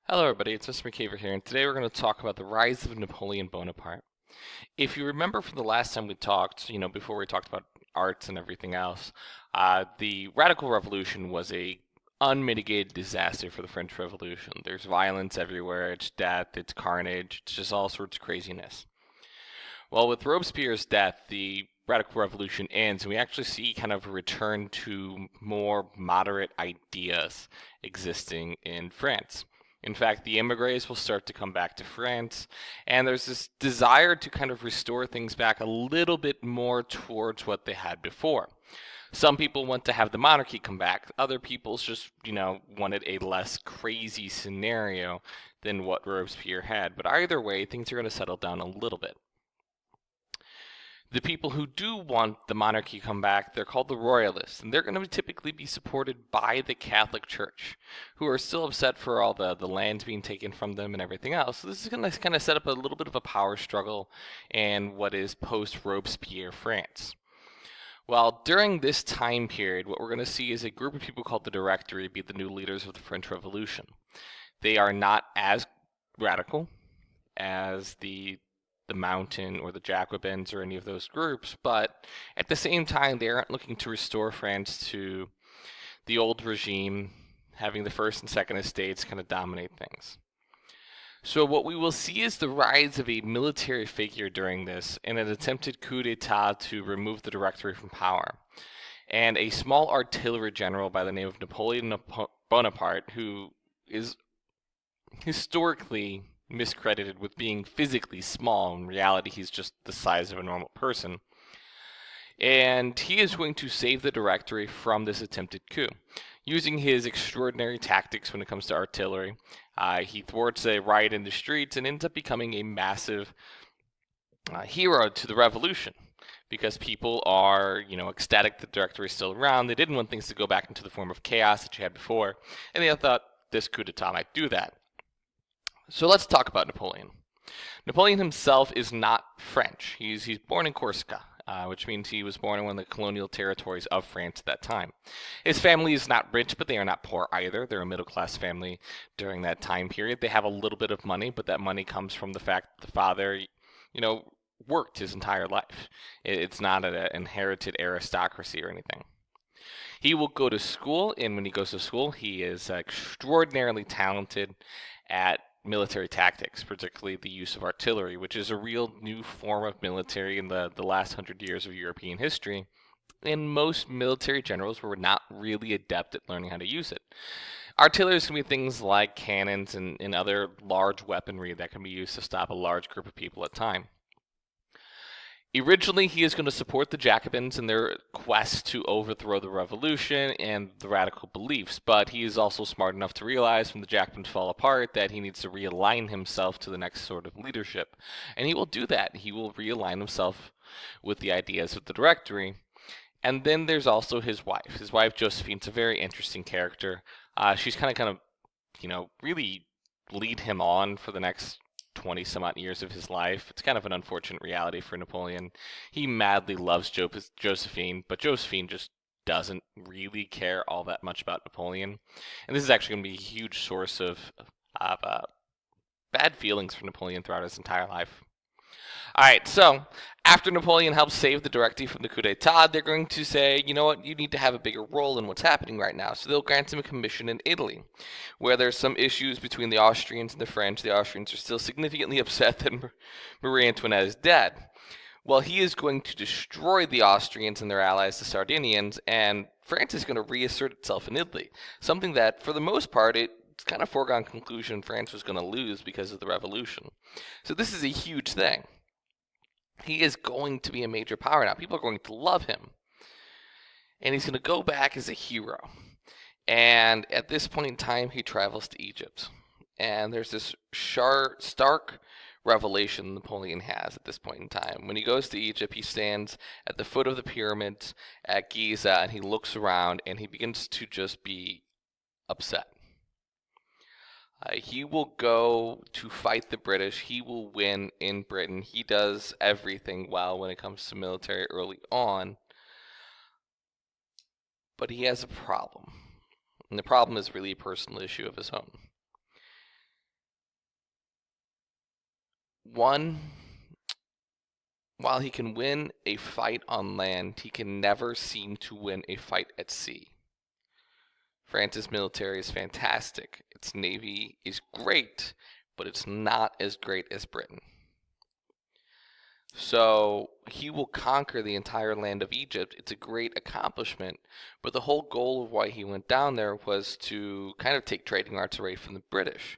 Hello everybody, it's Mr. McCaver here, and today we're going to talk about the rise of Napoleon Bonaparte. If you remember from the last time we talked, before we talked about arts and everything else, the Radical Revolution was a unmitigated disaster for the French Revolution. There's violence everywhere, it's death, it's carnage, it's just all sorts of craziness. Well, with Robespierre's death, the Radical Revolution ends, and we actually see kind of a return to more moderate ideas existing in France. In fact, the immigrants will start to come back to France, and there's this desire to kind of restore things back a little bit more towards what they had before. Some people want to have the monarchy come back. Other people just, wanted a less crazy scenario than what Robespierre had. But either way, things are going to settle down a little bit. The people who do want the monarchy come back, they're called the royalists, and they're going to typically be supported by the Catholic Church, who are still upset for all the lands being taken from them and everything else. So this is going to kind of set up a little bit of a power struggle in what is post-Robespierre France. Well, during this time period, what we're going to see is a group of people called the Directory be the new leaders of the French Revolution. They are not as radical as the Mountain or the Jacobins or any of those groups, but at the same time, they aren't looking to restore France to the old regime, having the first and second estates kind of dominate things. So what we will see is the rise of a military figure during this in an attempted coup d'etat to remove the Directory from power, and a small artillery general by the name of Napoleon Bonaparte, who is historically miscredited with being physically small. In reality, he's just the size of a normal person. And he is going to save the Directory from this attempted coup. Using his extraordinary tactics when it comes to artillery, he thwarts a riot in the streets and ends up becoming a massive hero to the revolution. Because people are, ecstatic that the Directory is still around. They didn't want things to go back into the form of chaos that you had before. And they thought this coup d'etat might do that. So let's talk about Napoleon. Napoleon himself is not French. He's born in Corsica, which means he was born in one of the colonial territories of France at that time. His family is not rich, but they are not poor either. They're a middle class family during that time period. They have a little bit of money, but that money comes from the fact that the father, worked his entire life. It's not an inherited aristocracy or anything. He will go to school, and when he goes to school, he is extraordinarily talented at military tactics, particularly the use of artillery, which is a real new form of military in the last 100 years of European history. And most military generals were not really adept at learning how to use it. Artillery can be things like cannons and other large weaponry that can be used to stop a large group of people at a time. Originally, he is going to support the Jacobins in their quest to overthrow the revolution and the radical beliefs, but he is also smart enough to realize when the Jacobins fall apart that he needs to realign himself to the next sort of leadership. And he will do that. He will realign himself with the ideas of the Directory. And then there's also his wife. His wife, Josephine's a very interesting character. She's kind of, really lead him on for the next 20 some odd years of his life. It's kind of an unfortunate reality for Napoleon. He madly loves Josephine, but Josephine just doesn't really care all that much about Napoleon. And this is actually going to be a huge source of bad feelings for Napoleon throughout his entire life. Alright, so after Napoleon helps save the Directory from the coup d'etat, they're going to say, you know what, you need to have a bigger role in what's happening right now. So they'll grant him a commission in Italy, where there's some issues between the Austrians and the French. The Austrians are still significantly upset that Marie Antoinette is dead. Well, he is going to destroy the Austrians and their allies, the Sardinians, and France is going to reassert itself in Italy. Something that, for the most part, it's kind of foregone conclusion France was going to lose because of the revolution. So this is a huge thing. He is going to be a major power now. People are going to love him. And he's going to go back as a hero. And at this point in time, he travels to Egypt. And there's this stark revelation Napoleon has at this point in time. When he goes to Egypt, he stands at the foot of the pyramids at Giza, and he looks around, and he begins to just be upset. He will go to fight the British. He will win in Britain. He does everything well when it comes to military early on. But he has a problem. And the problem is really a personal issue of his own. One, while he can win a fight on land, he can never seem to win a fight at sea. France's military is fantastic. Its navy is great, but it's not as great as Britain. So he will conquer the entire land of Egypt. It's a great accomplishment, but the whole goal of why he went down there was to kind of take trading routes away from the British.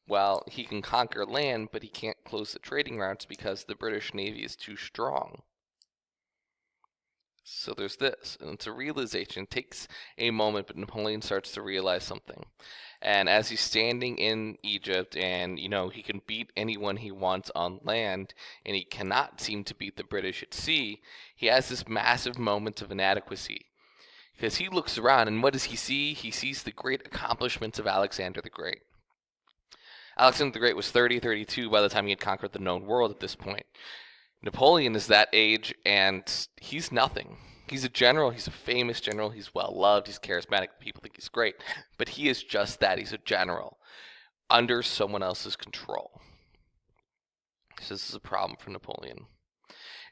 Well, he can conquer land, but he can't close the trading routes because the British Navy is too strong. So there's this, and it's a realization. It takes a moment, but Napoleon starts to realize something. And as he's standing in Egypt, and he can beat anyone he wants on land, and he cannot seem to beat the British at sea, he has this massive moment of inadequacy. Because he looks around, and what does he see? He sees the great accomplishments of Alexander the Great. Alexander the Great was 32 by the time he had conquered the known world at this point. Napoleon is that age, and he's nothing. He's a general. He's a famous general. He's well loved. He's charismatic. People think he's great. But he is just that. He's a general under someone else's control. So this is a problem for Napoleon.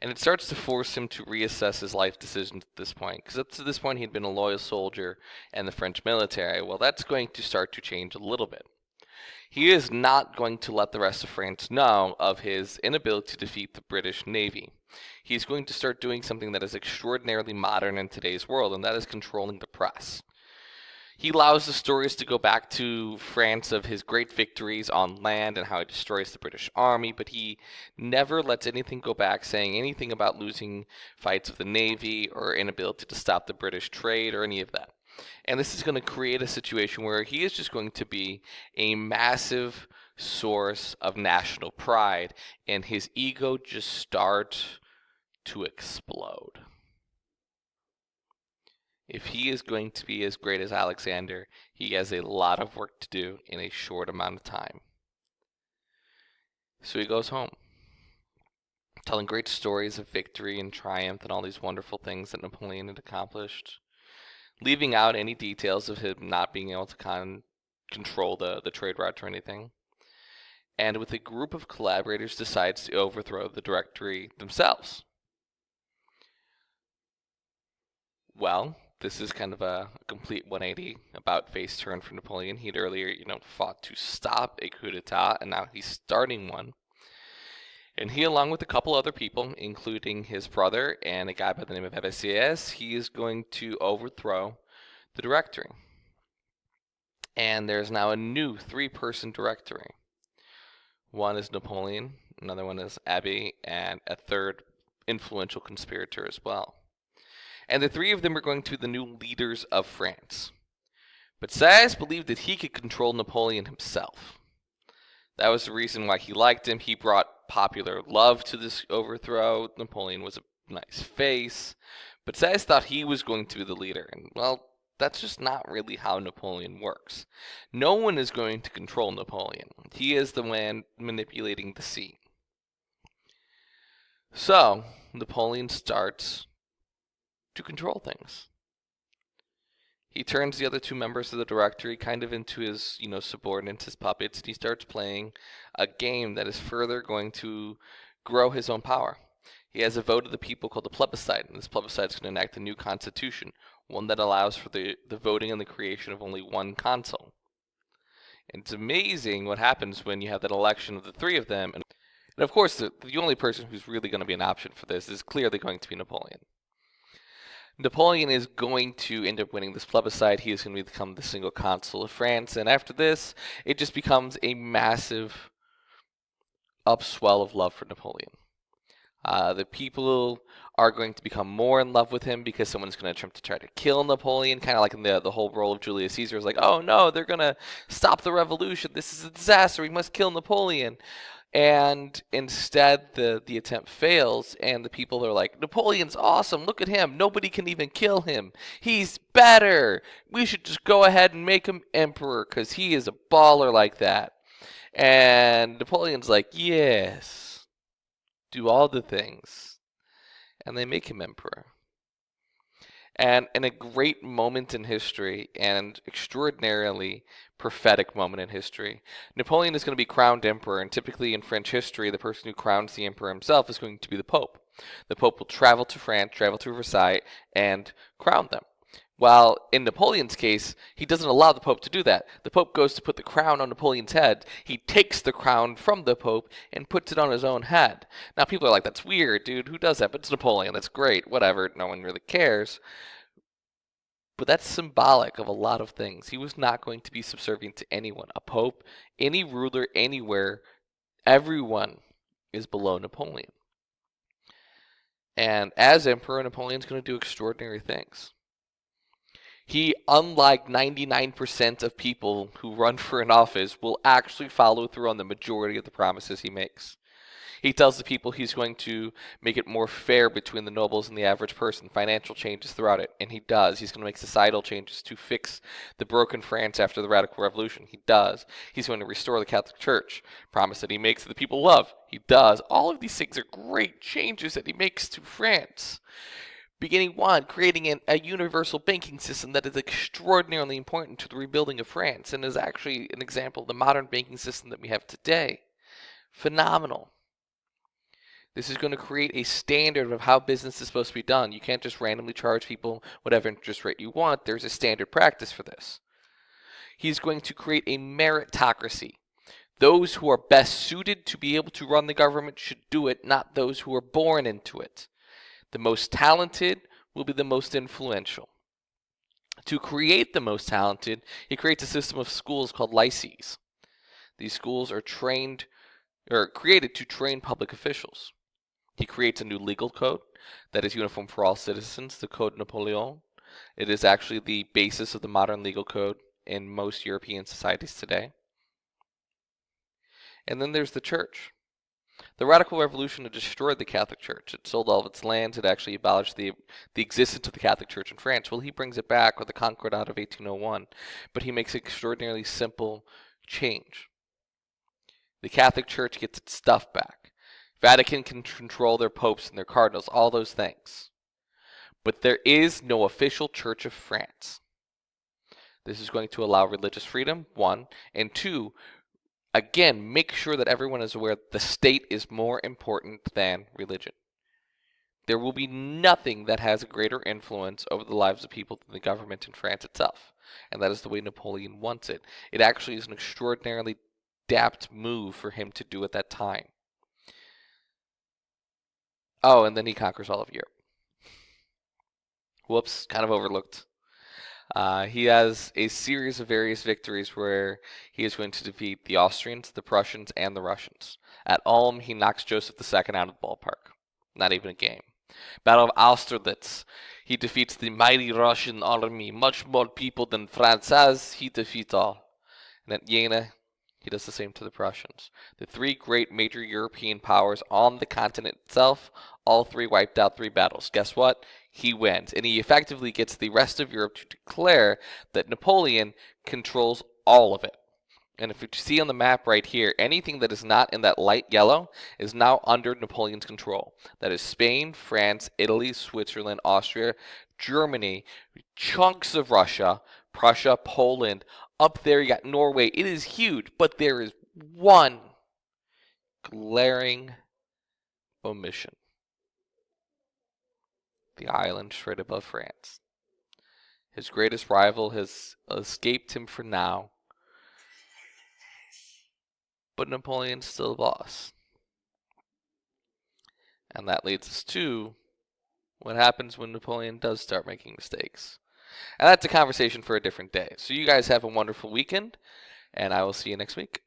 And it starts to force him to reassess his life decisions at this point. Because up to this point, he'd been a loyal soldier in the French military. Well, that's going to start to change a little bit. He is not going to let the rest of France know of his inability to defeat the British Navy. He's going to start doing something that is extraordinarily modern in today's world, and that is controlling the press. He allows the stories to go back to France of his great victories on land and how he destroys the British army, but he never lets anything go back saying anything about losing fights with the Navy or inability to stop the British trade or any of that. And this is going to create a situation where he is just going to be a massive source of national pride, and his ego just starts to explode. If he is going to be as great as Alexander, he has a lot of work to do in a short amount of time. So he goes home, telling great stories of victory and triumph and all these wonderful things that Napoleon had accomplished, leaving out any details of him not being able to control the trade route or anything. And with a group of collaborators decides to overthrow the Directory themselves. Well, this is kind of a complete 180 about face turn for Napoleon. He'd earlier, fought to stop a coup d'etat, and now he's starting one. And he, along with a couple other people, including his brother and a guy by the name of Hevesies, he is going to overthrow the Directory. And there's now a new 3-person Directory. One is Napoleon, another one is Abbé, and a third influential conspirator as well. And the 3 of them are going to be the new leaders of France. But Sieyès believed that he could control Napoleon himself. That was the reason why he liked him. He brought popular love to this overthrow. Napoleon was a nice face. But Sieyès thought he was going to be the leader. And, well, that's just not really how Napoleon works. No one is going to control Napoleon. He is the man manipulating the sea. So, Napoleon starts to control things. He turns the other 2 members of the Directory kind of into his, subordinates, his puppets, and he starts playing a game that is further going to grow his own power. He has a vote of the people called a plebiscite, and this plebiscite is going to enact a new constitution, one that allows for the voting and the creation of only one consul. And it's amazing what happens when you have that election of the 3 of them. And of course, the only person who's really going to be an option for this is clearly going to be Napoleon. Napoleon is going to end up winning this plebiscite. He is going to become the single consul of France. And after this, it just becomes a massive upswell of love for Napoleon. The people are going to become more in love with him because someone's going to attempt to try to kill Napoleon, kind of like in the whole role of Julius Caesar. It's like, oh no, they're going to stop the revolution. This is a disaster. We must kill Napoleon. And instead, the attempt fails, and the people are like, Napoleon's awesome. Look at him. Nobody can even kill him. He's better. We should just go ahead and make him emperor because he is a baller like that. And Napoleon's like, yes, do all the things. And they make him emperor. And in a great moment in history, and extraordinarily prophetic moment in history, Napoleon is going to be crowned emperor, and typically in French history, the person who crowns the emperor himself is going to be the Pope. The Pope will travel to France, travel to Versailles, and crown them. While in Napoleon's case, he doesn't allow the Pope to do that. The Pope goes to put the crown on Napoleon's head. He takes the crown from the Pope and puts it on his own head. Now, people are like, that's weird, dude. Who does that? But it's Napoleon. That's great. Whatever. No one really cares. But that's symbolic of a lot of things. He was not going to be subservient to anyone. A Pope, any ruler, anywhere, everyone is below Napoleon. And as Emperor, Napoleon's going to do extraordinary things. He, unlike 99% of people who run for an office, will actually follow through on the majority of the promises he makes. He tells the people he's going to make it more fair between the nobles and the average person, financial changes throughout it, and he does. He's going to make societal changes to fix the broken France after the Radical Revolution. He does. He's going to restore the Catholic Church, promise that he makes that the people love. He does. All of these things are great changes that he makes to France. Beginning one, creating a universal banking system that is extraordinarily important to the rebuilding of France and is actually an example of the modern banking system that we have today. Phenomenal. This is going to create a standard of how business is supposed to be done. You can't just randomly charge people whatever interest rate you want. There's a standard practice for this. He's going to create a meritocracy. Those who are best suited to be able to run the government should do it, not those who are born into it. The most talented will be the most influential. To create the most talented, he creates a system of schools called lycees. These schools are created to train public officials. He creates a new legal code that is uniform for all citizens, the Code Napoleon. It is actually the basis of the modern legal code in most European societies today. And then there's the church. The Radical Revolution had destroyed the Catholic Church. It sold all of its lands. It actually abolished the existence of the Catholic Church in France. Well, he brings it back with the Concordat of 1801, but he makes an extraordinarily simple change. The Catholic Church gets its stuff back. Vatican can control their popes and their cardinals, all those things. But there is no official Church of France. This is going to allow religious freedom, one, and two, again, make sure that everyone is aware that the state is more important than religion. There will be nothing that has a greater influence over the lives of people than the government in France itself. And that is the way Napoleon wants it. It actually is an extraordinarily apt move for him to do at that time. Oh, and then he conquers all of Europe. Whoops, kind of overlooked. He has a series of various victories where he is going to defeat the Austrians, the Prussians, and the Russians. At Ulm, he knocks Joseph II out of the ballpark. Not even a game. Battle of Austerlitz, he defeats the mighty Russian army, much more people than France has. He defeats all. And at Jena, he does the same to the Prussians. The three great major European powers on the continent itself, all three wiped out 3 battles. Guess what? He wins. And he effectively gets the rest of Europe to declare that Napoleon controls all of it. And if you see on the map right here, anything that is not in that light yellow is now under Napoleon's control. That is Spain, France, Italy, Switzerland, Austria, Germany, chunks of Russia, Prussia, Poland. Up there you got Norway. It is huge, but there is one glaring omission. The island straight above France. His greatest rival has escaped him for now, but Napoleon's still the boss. And that leads us to what happens when Napoleon does start making mistakes. And that's a conversation for a different day. So you guys have a wonderful weekend, and I will see you next week.